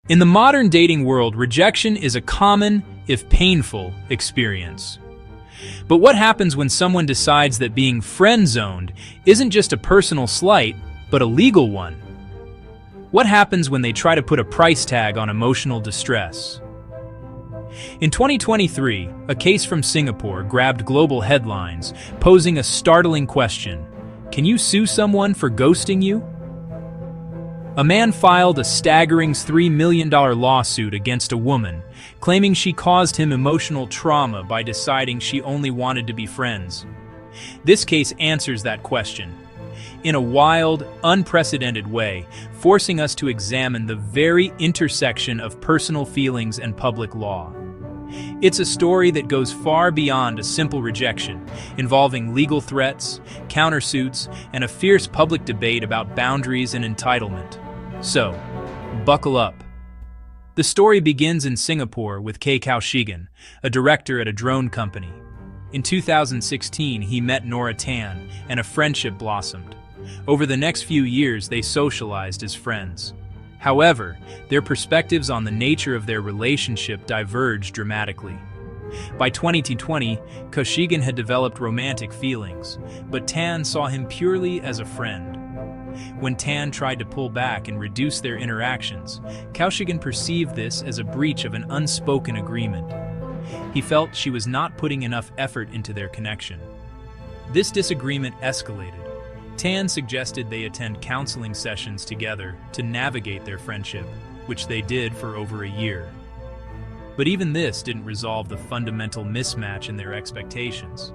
In the modern dating world, rejection is a common, if painful, experience. But what happens when someone decides that being friend-zoned isn't just a personal slight, but a legal one? What happens when they try to put a price tag on emotional distress? In 2023, a case from Singapore grabbed global headlines, posing a startling question: can you sue someone for ghosting you? A man filed a staggering $3 million lawsuit against a woman, claiming she caused him emotional trauma by deciding she only wanted to be friends. This case answers that question in a wild, unprecedented way, forcing us to examine the very intersection of personal feelings and public law. It's a story that goes far beyond a simple rejection, involving legal threats, countersuits, and a fierce public debate about boundaries and entitlement. So, buckle up. The story begins in Singapore with Kay Kaushigan, a director at a drone company. In 2016, he met Nora Tan, and a friendship blossomed. Over the next few years, they socialized as friends. However, their perspectives on the nature of their relationship diverged dramatically. By 2020, Kaushigan had developed romantic feelings, but Tan saw him purely as a friend. When Tan tried to pull back and reduce their interactions, Kaushigan perceived this as a breach of an unspoken agreement. He felt she was not putting enough effort into their connection. This disagreement escalated. Tan suggested they attend counseling sessions together to navigate their friendship, which they did for over a year. But even this didn't resolve the fundamental mismatch in their expectations.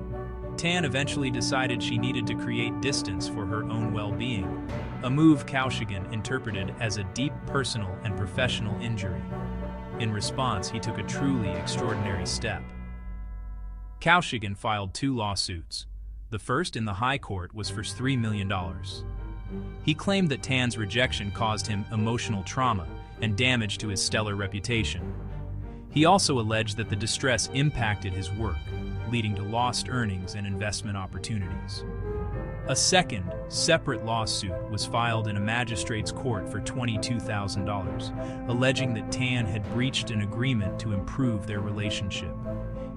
Tan eventually decided she needed to create distance for her own well-being, a move Kaushigan interpreted as a deep personal and professional injury. In response, he took a truly extraordinary step. Kaushigan filed 2 lawsuits. The first, in the High Court, was for $3 million. He claimed that Tan's rejection caused him emotional trauma and damage to his stellar reputation. He also alleged that the distress impacted his work, leading to lost earnings and investment opportunities. A second, separate lawsuit was filed in a magistrate's court for $22,000, alleging that Tan had breached an agreement to improve their relationship.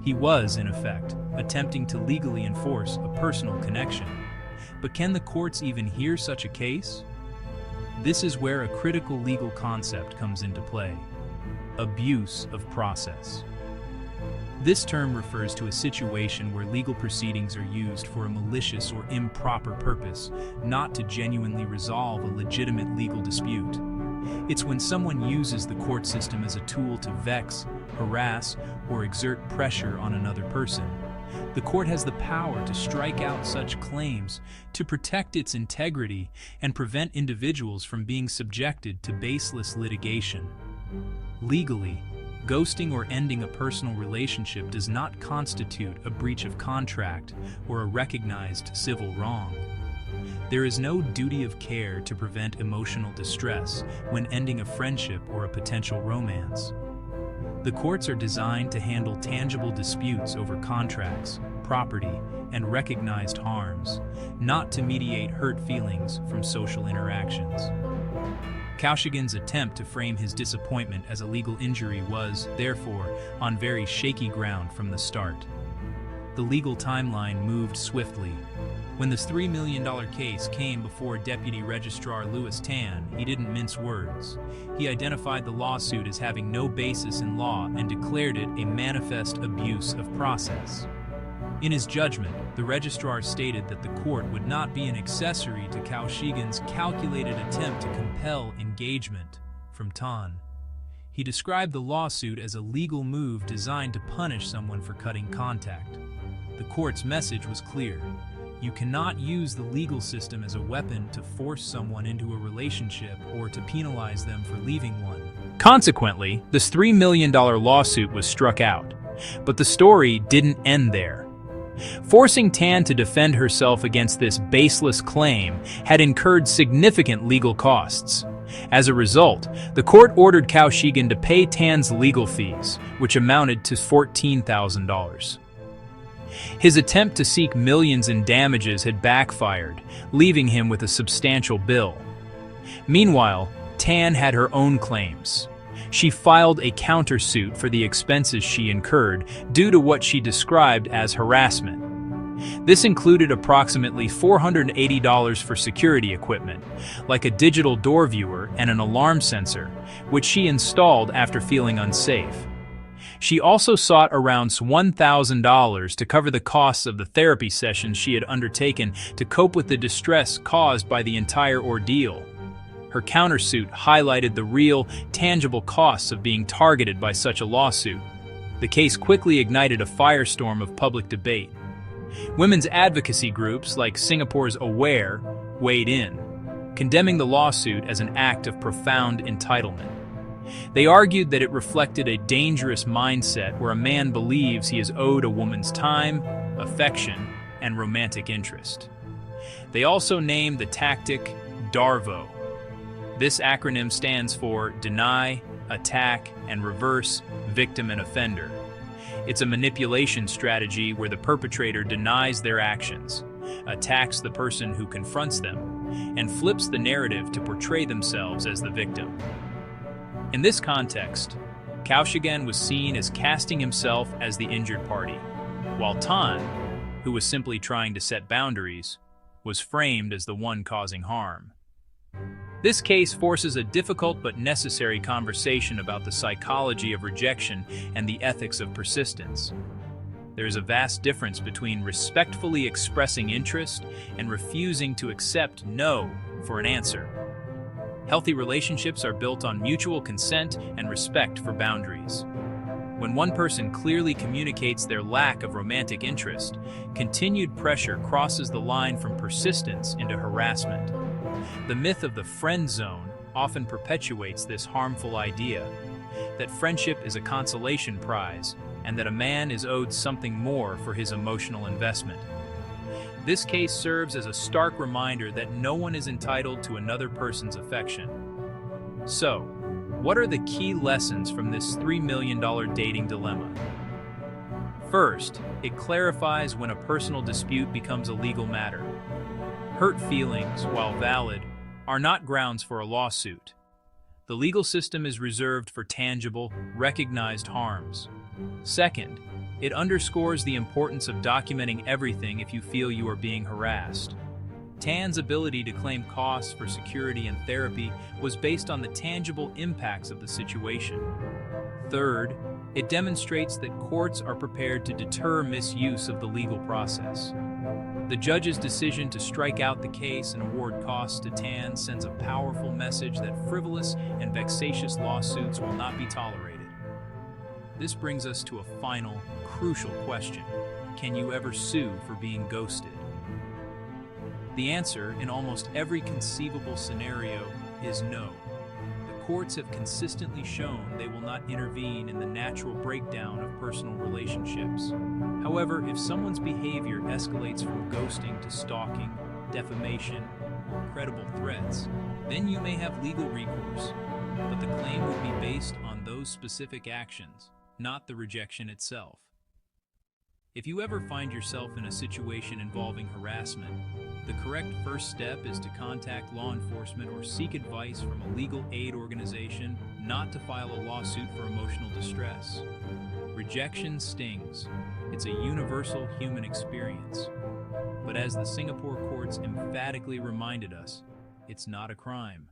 He was, in effect, attempting to legally enforce a personal connection. But can the courts even hear such a case? This is where a critical legal concept comes into play: abuse of process. This term refers to a situation where legal proceedings are used for a malicious or improper purpose, not to genuinely resolve a legitimate legal dispute. It's when someone uses the court system as a tool to vex, harass, or exert pressure on another person. The court has the power to strike out such claims, to protect its integrity, and prevent individuals from being subjected to baseless litigation. Legally, ghosting or ending a personal relationship does not constitute a breach of contract or a recognized civil wrong. There is no duty of care to prevent emotional distress when ending a friendship or a potential romance. The courts are designed to handle tangible disputes over contracts, property, and recognized harms, not to mediate hurt feelings from social interactions. Kaushigan's attempt to frame his disappointment as a legal injury was, therefore, on very shaky ground from the start. The legal timeline moved swiftly. When this $3 million case came before Deputy Registrar Louis Tan, he didn't mince words. He identified the lawsuit as having no basis in law and declared it a manifest abuse of process. In his judgment, the registrar stated that the court would not be an accessory to Kaushigan's calculated attempt to compel engagement from Tan. He described the lawsuit as a legal move designed to punish someone for cutting contact. The court's message was clear: you cannot use the legal system as a weapon to force someone into a relationship or to penalize them for leaving one. Consequently, this $3 million lawsuit was struck out. But the story didn't end there. Forcing Tan to defend herself against this baseless claim had incurred significant legal costs. As a result, the court ordered Kaushigan to pay Tan's legal fees, which amounted to $14,000. His attempt to seek millions in damages had backfired, leaving him with a substantial bill. Meanwhile, Tan had her own claims. She filed a countersuit for the expenses she incurred due to what she described as harassment. This included approximately $480 for security equipment, like a digital door viewer and an alarm sensor, which she installed after feeling unsafe. She also sought around $1,000 to cover the costs of the therapy sessions she had undertaken to cope with the distress caused by the entire ordeal. Her countersuit highlighted the real, tangible costs of being targeted by such a lawsuit. The case quickly ignited a firestorm of public debate. Women's advocacy groups like Singapore's Aware weighed in, condemning the lawsuit as an act of profound entitlement. They argued that it reflected a dangerous mindset where a man believes he is owed a woman's time, affection, and romantic interest. They also named the tactic DARVO. This acronym stands for Deny, Attack, and Reverse Victim and Offender. It's a manipulation strategy where the perpetrator denies their actions, attacks the person who confronts them, and flips the narrative to portray themselves as the victim. In this context, Kaushigan was seen as casting himself as the injured party, while Tan, who was simply trying to set boundaries, was framed as the one causing harm. This case forces a difficult but necessary conversation about the psychology of rejection and the ethics of persistence. There is a vast difference between respectfully expressing interest and refusing to accept no for an answer. Healthy relationships are built on mutual consent and respect for boundaries. When one person clearly communicates their lack of romantic interest, continued pressure crosses the line from persistence into harassment. The myth of the friend zone often perpetuates this harmful idea that friendship is a consolation prize and that a man is owed something more for his emotional investment. This case serves as a stark reminder that no one is entitled to another person's affection. So, what are the key lessons from this $3 million dating dilemma? First, it clarifies when a personal dispute becomes a legal matter. Hurt feelings, while valid, are not grounds for a lawsuit. The legal system is reserved for tangible, recognized harms. Second, it underscores the importance of documenting everything if you feel you are being harassed. Tan's ability to claim costs for security and therapy was based on the tangible impacts of the situation. Third, it demonstrates that courts are prepared to deter misuse of the legal process. The judge's decision to strike out the case and award costs to Tan sends a powerful message that frivolous and vexatious lawsuits will not be tolerated. This brings us to a final, crucial question. Can you ever sue for being ghosted? The answer, in almost every conceivable scenario, is no. The courts have consistently shown they will not intervene in the natural breakdown of personal relationships. However, if someone's behavior escalates from ghosting to stalking, defamation, or credible threats, then you may have legal recourse, but the claim would be based on those specific actions, not the rejection itself. If you ever find yourself in a situation involving harassment, the correct first step is to contact law enforcement or seek advice from a legal aid organization, not to file a lawsuit for emotional distress. Rejection stings. It's a universal human experience. But as the Singapore courts emphatically reminded us, it's not a crime.